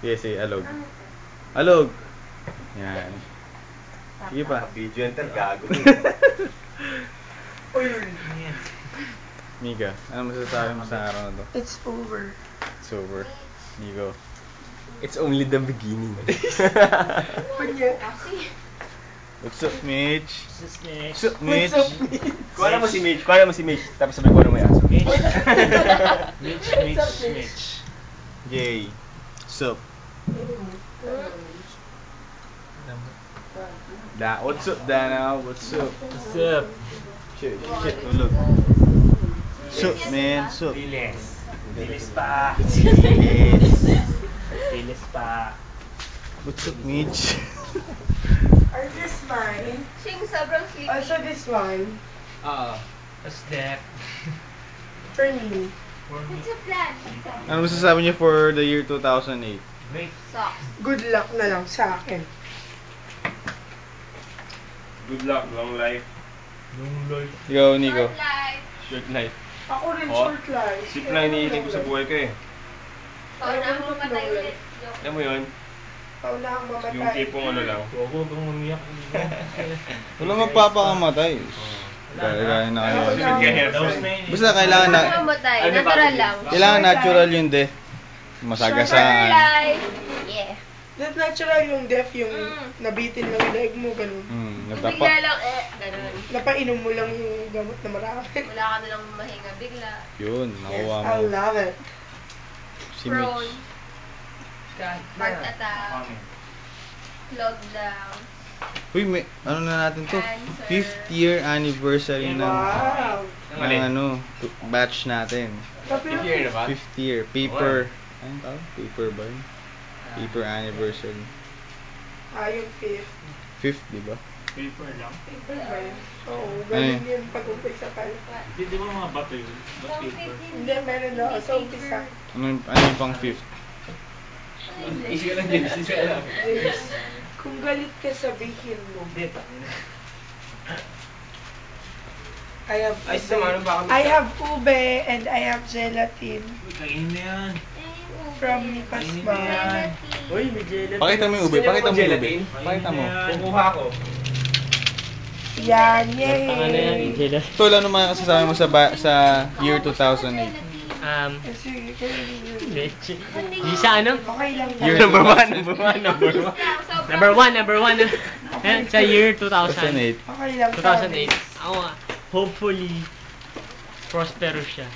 Yes, alog. Alog! Yan. Sige pa. Video enter, gago. Mika, ano masasabi mo sa araw na to? It's over. It's over. Nico. It's only the beginning. What's up, Mitch? What's up, Mitch? Kuha mo si Mitch. Kuha mo si Mitch. Tapos sabi ko na may aso. Mitch. Yay. What's up? What's up, Dana? What's up? What's up? Shit, tulog. What's up, man? What's up? Bilis pa. Yes. Bilis pa. What's up, Mitch? Are this mine? Shing, sobrang sleepy. Also this one. What's that? For me. What's your plan? Ano masasabi niyo for the year 2008? Great. Socks. Good luck na lang sa akin. Good luck, long life. Long life. Ikaw, Nico. Short life. Short life. Ako rin Oh, short life. Sip lang iniisip ko sa buhay ko eh. Ikaw na ang mamatay ulit. Joke. Alam mo yun? Ikaw na ang mamatay. Yung tipong ano lang. Huwag kang umiyak. Wala magpapakamatay. Gaya na kayo. Basta kailangan na... Ano mamatay? Natural lang. Kailangan natural yung death. Short Masagasaan. life. Yeah. That natural yung death, yung nabitin lang yung leg mo, ganun. Natapa. Bigla lang ganun. Napainom mo lang yung gamot na marami. Wala ka na lang mahinga bigla. Yun, Yes, nakuha I mo. love it. Si Prone. Mitch. Heart attack. Lockdown. Uy, may, ano na natin to? Cancer. 5th year anniversary ng Wow. ano, batch natin. Fifth year na ba? 5th year. Paper. Ano tawag? Paper ba yun? Paper anniversary. Yung fifth. 5th, di ba? Paper lang. Oo, Ano ganun yun? yun pag-umpisa pala. Hindi mo mga bato yun. Ba't paper? Hindi, meron na ako sa umpisa. Ano yung pang 5th? Easy ka lang din. Easy ka lang. Kung galit ka, sabihin mo. I have Ay, sama, ano ba kami? I have ube and I have gelatin Kainin na yan. from Nipas Mom. Uy, may gelatin. Pakita mo yung ube. Pakita mo yung ube. Gelatin? Pakita mo. Kukuha ko. Yan, yay! Tol, ano mga kasasabi mo sa year 2008? Sige, Di sa ano? okay lang. Year Number 2008. one. Number one. Ayan, sa year 2000. 2008. Okay lang. 2008. Ako nga, hopefully, prosperous siya.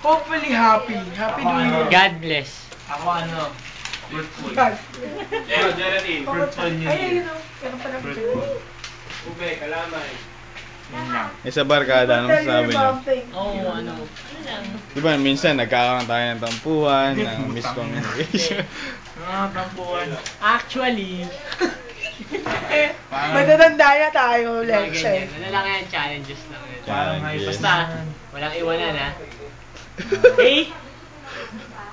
Hopefully happy. Happy New Year. God bless. Ako ano? Fruitful. God. Gelatin. Fruitful New Ay, Year. ayun o. Ganun pala. Fruitful. Ube, kalamay. Yun lang. Eh sa barkada, ano masasabi niyo? Oo, ano. Di ba, minsan nagkakaroon tayo ng tampuhan, ng miscommunication. Tampuan. Actually, Matatanda na tayo, mga Leche. ganyan. Ano lang yan, challenges lang yan. Parang Yan, may yes. Basta, walang iwanan ha. Okay?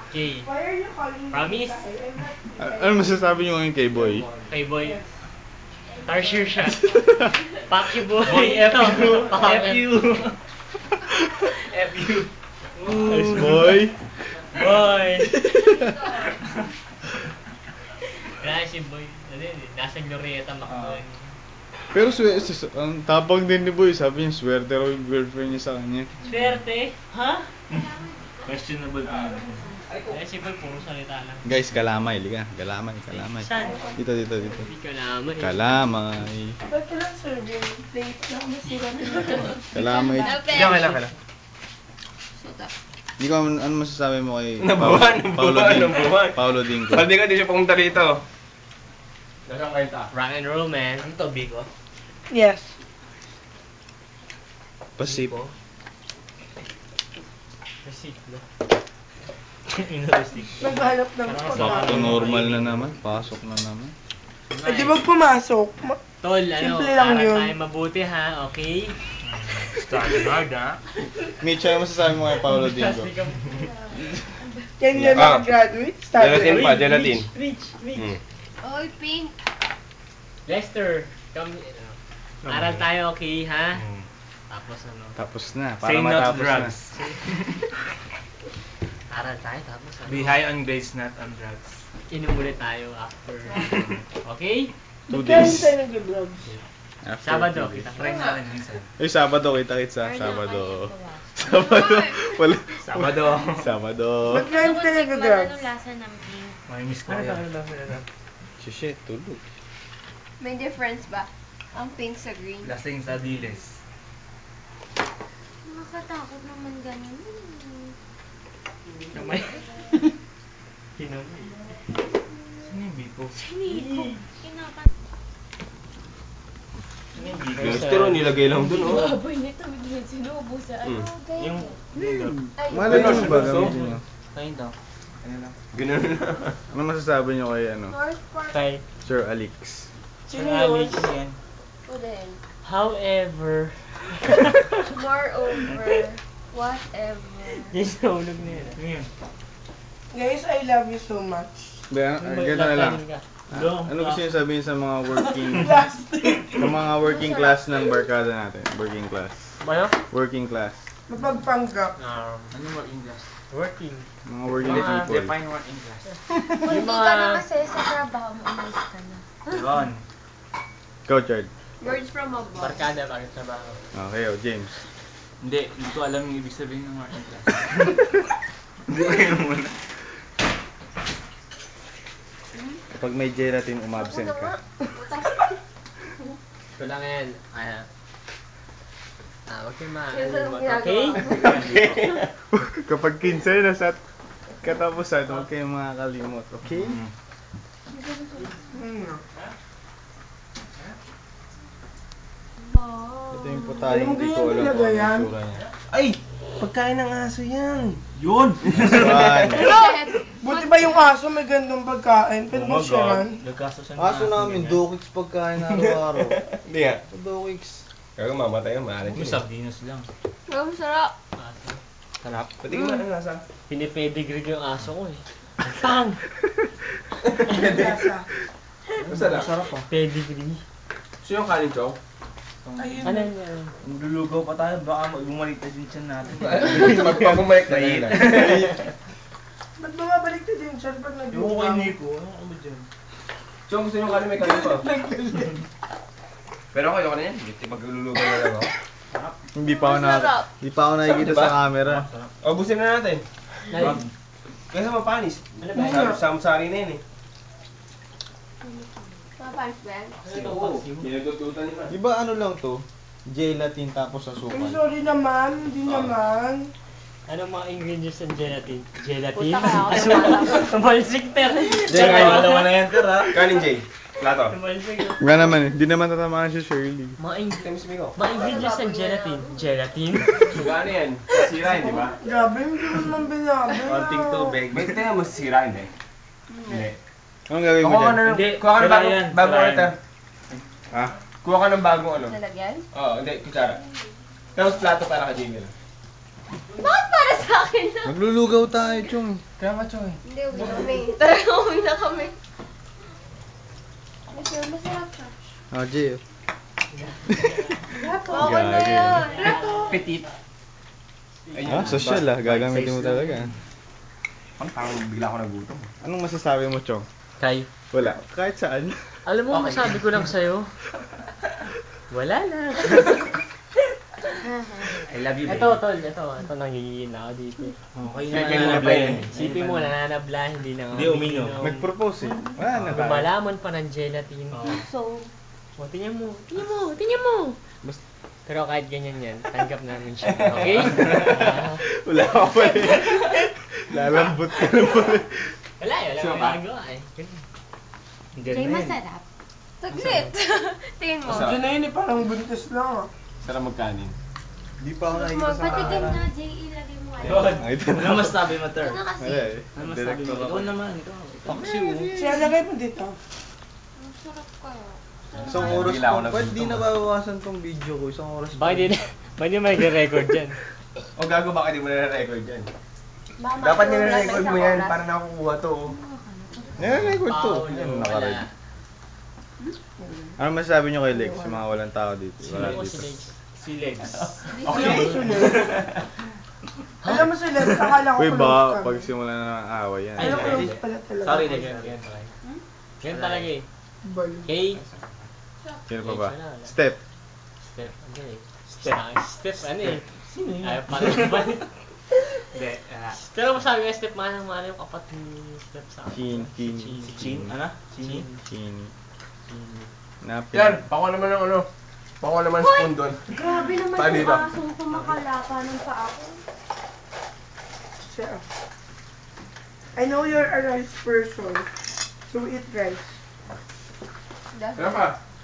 Okay. Why are you calling me? Promise? Ano masasabi niyo ngayon kay Boy? Okay, boy. Tarsier siya. Fuck you, boy. Boy, F you. Fuck F you. F you. Nice boy! Boy. Kaya si boy. Nasa Glorieta Macdoon. Pero ang tapang din ni Boy, sabi niya swerte raw yung girlfriend niya sa kanya. Swerte? Ha? Questionable pa. Kaya si boy, puro salita lang. Guys, kalamay, liga. Kalamay. Saan? Dito. Hindi ko naman eh. Kalamay. Ba't walang serving plate na masira na? Kalamay. Kailan. Hindi ko, ano masasabi mo kay Number one. Paulo Dingo? Hindi ka, di siya pumunta rito. Nasaan kayo ta? Rock and roll, man. Ano to, Biko? Yes. Pasip. Receipt. Naghanap ng Sakto normal na naman. Pasok na naman. Eh, di ba pumasok? Tol, ano, Simple lang aral yun. tayo mabuti ha, okay? Study hard, ha? Mitch, ano masasabi mo kay Paulo Dingo? Yan yan Ah. graduate. Gelatin pa, gelatin. Rich. Oy, pink. Lester, come, aral tayo, okay ha? Tapos ano? Tapos na. Para Say no to matapos na. drugs. Aral tayo tapos Be high on grades, not on drugs. Inom ulit tayo after. Okay? 2 Kaya days. tayo nag-drugs. After Sabado, 2 days. kita Try natin minsan. Eh, Sabado, kita-kits ha. Sabado. Sabado. Wala. Sabado. Sabado. Ba't kaya tayo nag-drugs? Anong lasa ng pink? May miss ko Ano yan. Shit, tulog. May difference ba? Ang pink sa green? Lasing sa diles. Nakakatakot naman ganun. Kamay. Kinamay. Sino yung Biko? Siniko. Kinakat. Sino yung Biko? Pero nilagay lang dun, oh. Baboy nito, bigyan sinubo sa ano. Kaya. Yung... Ay, Malay Ganun, nyo ba so? gamitin nyo? Kain daw. Ano lang. Ganun na. Ano masasabi nyo kay ano? North Park. Kay, Sir Alex? Sino yun? yan. O din. however, Moreover. Whatever. yes, nahulog na yun. Ano yun? Guys, I love you so much. Ganito na lang. Ano gusto nyo sabihin sa mga working... sa mga working class ng barkada natin? Working class. Ano? Working class. Mapagpanggap. Ano yung working class? Working. Mga working Mga people. Define working class. Kung Yung di mga- ka na kasi sa trabaho mo, umalis ka na. Yun. Ikaw, Chard. Words from above. Barkada, bakit trabaho? Okay, oh, James. Hindi ko alam yung ibig sabihin ng working class. Hindi ko yun muna. Kapag may gelatin, umabsent ka. Ito lang yan. Huwag kayong Yes, anong maalimot, ginagawa okay? Kapag 15 nasa katapusan, huwag kayong makakalimot, okay? Ito yung putahe, Alam mo, hindi ko ganyan alam kung talaga ano yan. yung tsura niya. Ay! Pagkain ng aso yan. Yun! One. Buti ba yung aso may gandong pagkain? Pwede ba siya Nagkaso siya ng Aso namin, dokix pagkain araw-araw. Hindi nga. Dokix. Kaya mamatay yun, maaari Yung sardinas lang. Ang sarap. Sarap. Pati ka man ang nasa. Pinipedigree ko yung aso ko eh. Pang! Masarap. Sarap ah. Pedigree. So yung kanin, Chong? Ayun. Ano yun? Maglulugaw pa tayo, baka bumalik na din siya natin. Pag bumalik na yun. Ba't bumabalik na din siya pag Yung kay nag-lugaw? Nico, ano ka ba dyan? Chong, gusto nyo kanin may kanin pa? Pero ako, ayoko na yan. Maglulugaw na lang ako. Hindi pa ako hindi pa ako nakikita Sarap, diba? sa camera. O, busin na natin. Nai- Kaysa mapanis. Ano ba? Samsari na yun eh. Mapanis ba yan? Oo. Pinagututan niya. Di ba ano lang to? Gelatin tapos Ay, asukal. sorry naman. Hindi naman. Anong mga ingredients ng gelatin? Gelatin? Puta ka, ako Tumalsik ter. Dalawa na yan, tira. Kanin, Jay. Plato. Tumalsik. Nga naman eh, di naman tatamaan si Shirley. Times Miko. Mga ingredients ng gelatin. Gelatin? Gano yan? Sirain, di ba? Grabe, hindi ko naman binabi. Konting tubig. May tingnan mo sirain eh. Hindi. Anong gagawin mo Kuha ka dyan? ng, Hindi, kuha ka ng sira yan, bagong sira order. Ha? Kuha ka ng bagong ano. Lalagyan? Oo, hindi, kutsara. Tapos plato para kay Jamie. Bakit para sa akin lang? Maglulugaw tayo, Chong. Kaya nga, Choy. Hindi, uwi na kami. Tara, uwi na kami. Masarap siya. Ah, Jay. Bawal na yan. Petit. Ah, social ah. Gagamitin mo talaga. Parang bigla ako nagutom. Anong masasabi mo, Chong? Kay. Wala. Kahit saan. Alam mo, masabi ko lang sa'yo. Wala lang. I love you, Ito, tol. Ito, nangigiin ako dito. Okay Kaya na kanina na pa yun. Sipin mo, nananabla, hindi na nga. Hindi uminom. Nag-propose eh. Wala na tayo. Lumalaman pa ng gelatin. So, O, tingnan mo. Tingnan mo. Tingnan mo. Basta- Pero kahit ganyan yan, tanggap namin siya. Okay? Wala ka pa eh. Lalambot ka naman. Wala eh. Wala Sure akong ka? magagawa eh. Jay, masarap. Saglit. Tingin mo. Masarap. Diyan na yun eh, parang buntis lang ah. Sarap magkanin. Di pa ako nakikita sa Patikim camera. na, Jay. Ilagay mo. Yun. Ay, ito na. Ano masabi mo, Ter? Ano kasi? Wala eh. Ano masabi mo? Director Ikaw ako. naman, ikaw. Paksi mo. Siya, lagay mo dito. Ang sarap kaya. Isang oras Bigla ako pa. Ba't di nagutom, na babawasan tong video ko? Isang oras pa. Bakit di mag-record dyan? O gago, baka di mo na-record yan. Baka Dapat makakuha nire-record tayo mo sa yan oras. para nakukuha to. Oh. Nire-record to. Paulo, Yan, wala. nakarecord. Ano masasabi nyo kay Lex? Sa mga walang tao dito. Wala Sino ko dito. si Lex? Si Legs. Okay. Alam mo sila, akala ko Uy, close baka kami. pag simulan na ng away yan. Alam ko close pala talaga. Sorry, ganyan talaga. Ganyan talaga eh. Bal. Hey, Sino pa ba? Wala, wala. Step. step, ano eh. Step, ano eh. Ayaw pa rin ba? Hindi. Pero masabi nga, step manang-mana yung kapatid ni Step sa akin. Chin. Ano? Chin. Napin. Yan, pakuha naman ng ano. Pakuha naman spoon doon. Grabe naman Paano yung dito? asong kumakalapa ng paa ko. Siya. I know you're a rice person. So eat rice. Dahil- Ano pa?